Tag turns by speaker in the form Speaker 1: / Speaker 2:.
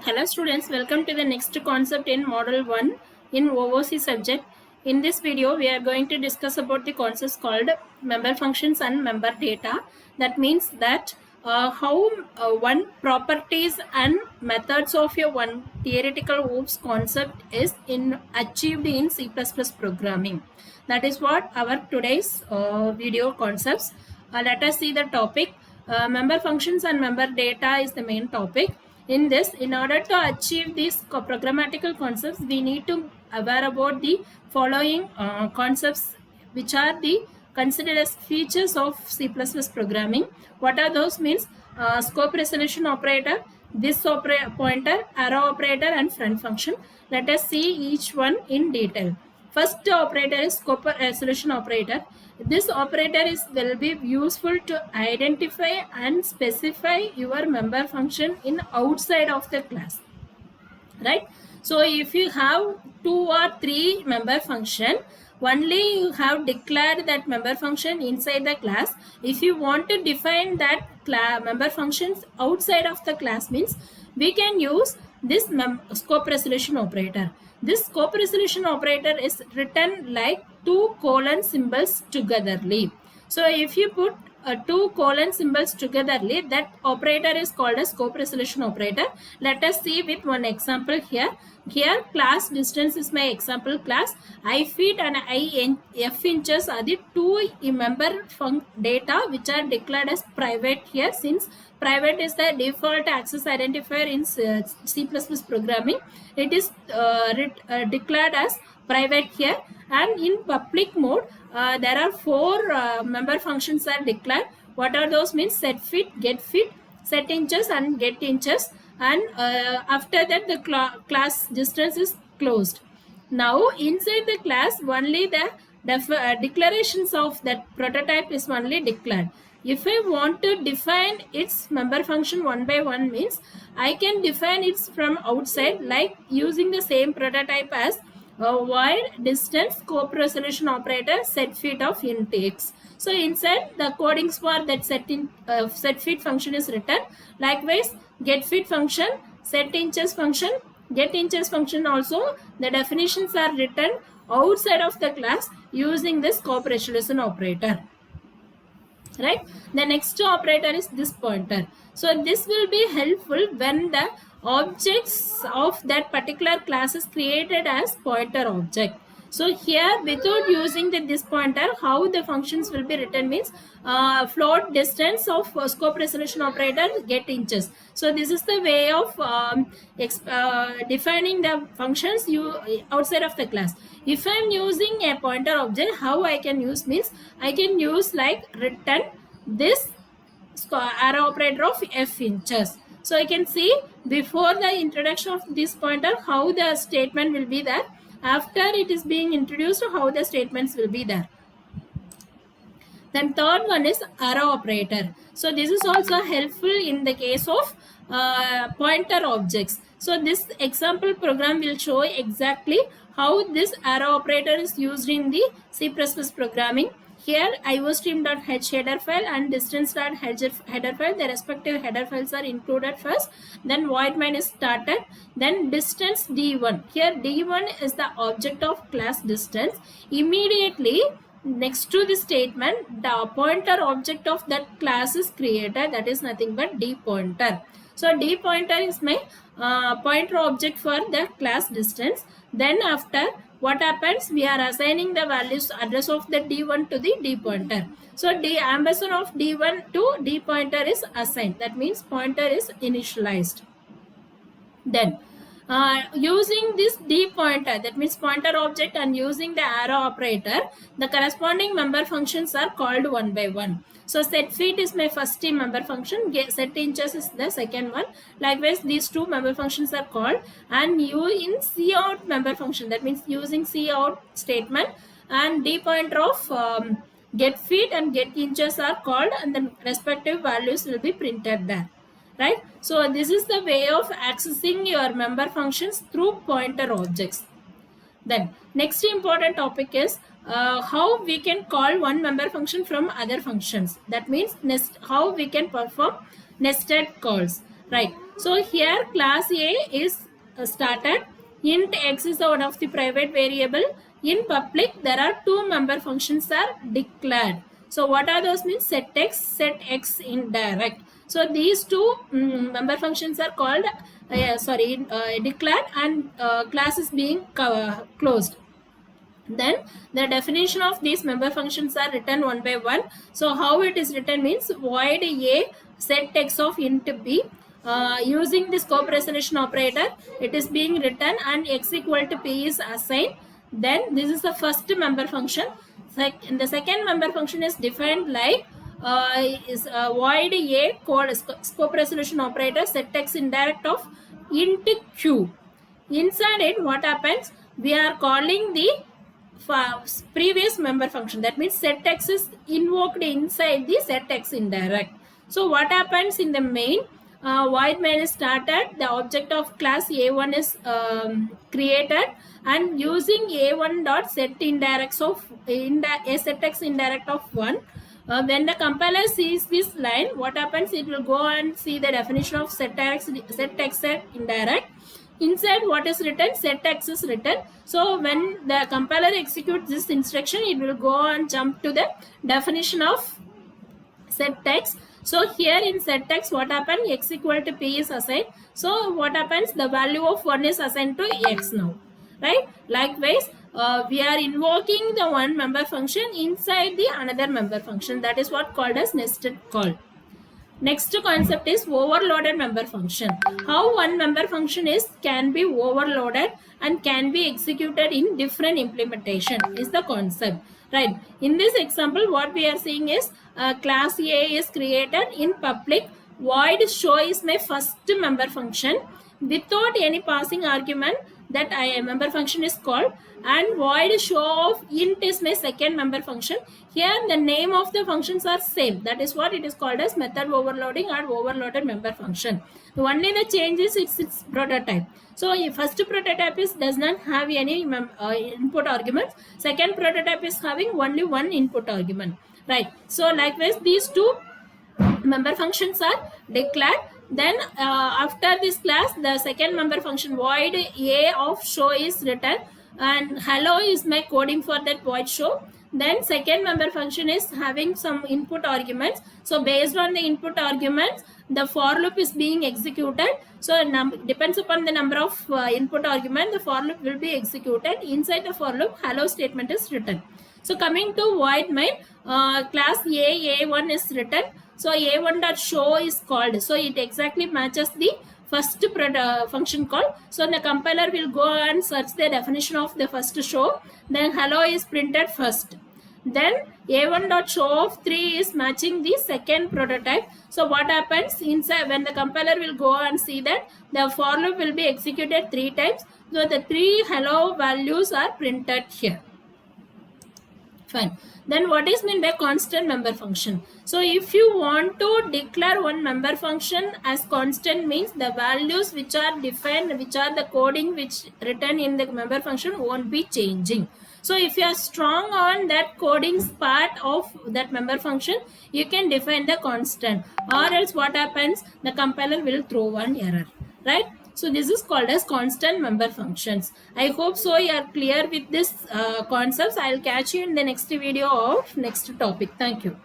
Speaker 1: Hello students, welcome to the next concept in Model 1 in OOC subject. In this video, we are going to discuss about the concepts called member functions and member data. That means that how one properties and methods of your one theoretical OOPS concept is achieved in C++ programming. That is what our today's video concepts. Let us see the topic. Member functions and member data is the main topic. In this, in order to achieve these programmatical concepts, we need to aware about the following concepts, which are the considered as features of C++ programming. What are those? Means scope resolution operator, this pointer, arrow operator, and front function. Let us see each one in detail. First operator is scope resolution operator. This operator will be useful to identify and specify your member function in outside of the class, right? So if you have 2 or 3 member function, only you have declared that member function inside the class. If you want to define that member functions outside of the class, means we can use this scope resolution operator. This scope resolution operator is written like 2 colon symbols togetherly. So if you put 2 colon symbols togetherly, that operator is called a scope resolution operator. Let us see with one example here. Here class distance is my example class. I feet and f inches are the 2 member data which are declared as private here, since private is the default access identifier in C++ programming. It is declared as private here, and in public mode there are 4 member functions are declared. What are those? Means set feet, get feet, set inches, and get inches, and after that the class distance is closed. Now inside the class only the declarations of that prototype is only declared. If I want to define its member function one by one, means I can define it from outside, like using the same prototype as void distance scope resolution operator set feet of int x. So inside the codings for that set feet function is written. Likewise, get feet function, set inches function, get inches function also, the definitions are written outside of the class using this scope resolution operator, right? The next operator is this pointer. So this will be helpful when the objects of that particular class is created as pointer object. So here, without using this pointer, how the functions will be written means float distance of scope resolution operator get inches. So this is the way of defining the functions outside of the class. If I am using a pointer object, how I can use means I can use like return this arrow operator of f inches. So I can see before the introduction of this pointer how the statement will be there. After it is being introduced, how the statements will be there. Then third one is arrow operator. So this is also helpful in the case of pointer objects. So this example program will show exactly how this arrow operator is used in the C++ programming. Here iostream.h header file and distance.h header file, the respective header files are included first. Then void main is started. Then distance d1. Here d1 is the object of class distance. Immediately next to the statement, the pointer object of that class is created. That is nothing but d pointer. So d pointer is my pointer object for the class distance. Then after, what happens? We are assigning the values address of the d1 to the d pointer. So d ampersand of d1 to d pointer is assigned. That means pointer is initialized. Then using this d pointer, that means pointer object, and using the arrow operator, the corresponding member functions are called one by one. So set feet is my first member function, set inches is the second one. Likewise, these 2 member functions are called, and you in cout member function, that means using cout statement, and d pointer of get feet and get inches are called, and the respective values will be printed there, right? So this is the way of accessing your member functions through pointer objects. Then next important topic is how we can call one member function from other functions. That means how we can perform nested calls. right? So here class A is started. Int x is one of the private variable. In public, there are two member functions are declared. So what are those means? Set x indirect. So these two member functions are called declared, and class is being closed. Then the definition of these member functions are written one by one. So how it is written means void a set x of int b. Using the scope resolution operator, it is being written and x equal to p is assigned. Then this is the first member function. The second member function is defined like void a code scope resolution operator set x indirect of int q. Inside it, what happens? We are calling the previous member function. That means set x is invoked inside the set x indirect. So what happens in the main? Void main is started. The object of class a1 is created, and using a1 dot set indirects of a set x indirect of 1. When the compiler sees this line, what happens? It will go and see the definition of set x indirect. Inside what is written? Set x is written. So when the compiler executes this instruction, it will go and jump to the definition of set x. So here in set x, what happens? X equal to p is assigned. So what happens? The value of 1 is assigned to x now, right? Likewise, we are invoking the one member function inside the another member function. That is what called as nested call. Next concept is overloaded member function. How one member function can be overloaded and can be executed in different implementation is the concept, right? In this example, what we are seeing is class A is created. In public, void show is my first member function without any passing argument. That member function is called, and void show of int is my second member function. Here the name of the functions are same. That is what it is called as method overloading or overloaded member function. Only the change is its prototype. So first prototype does not have any input arguments. Second prototype is having only one input argument, right? So likewise, these two member functions are declared. Then after this class, the second member function void a of show is written, and hello is my coding for that void show. Then second member function is having some input arguments. So based on the input arguments, the for loop is being executed. So depends upon the number of input argument, the for loop will be executed. Inside the for loop, hello statement is written. So coming to void main, class A1 is written. So a1.show is called. So it exactly matches the first function call. So the compiler will go and search the definition of the first show. Then hello is printed first. Then a1.show of 3 is matching the second prototype. So what happens inside when the compiler will go and see that the for loop will be executed 3 times. So the 3 hello values are printed here. Fine. Then what is meant by constant member function? So if you want to declare one member function as constant, means the values which are defined, which are the coding which written in the member function won't be changing. So if you are strong on that coding part of that member function, you can define the constant, or else what happens? The compiler will throw one error, right? So this is called as constant member functions. I hope so you are clear with this concepts. I will catch you in the next video of next topic. Thank you.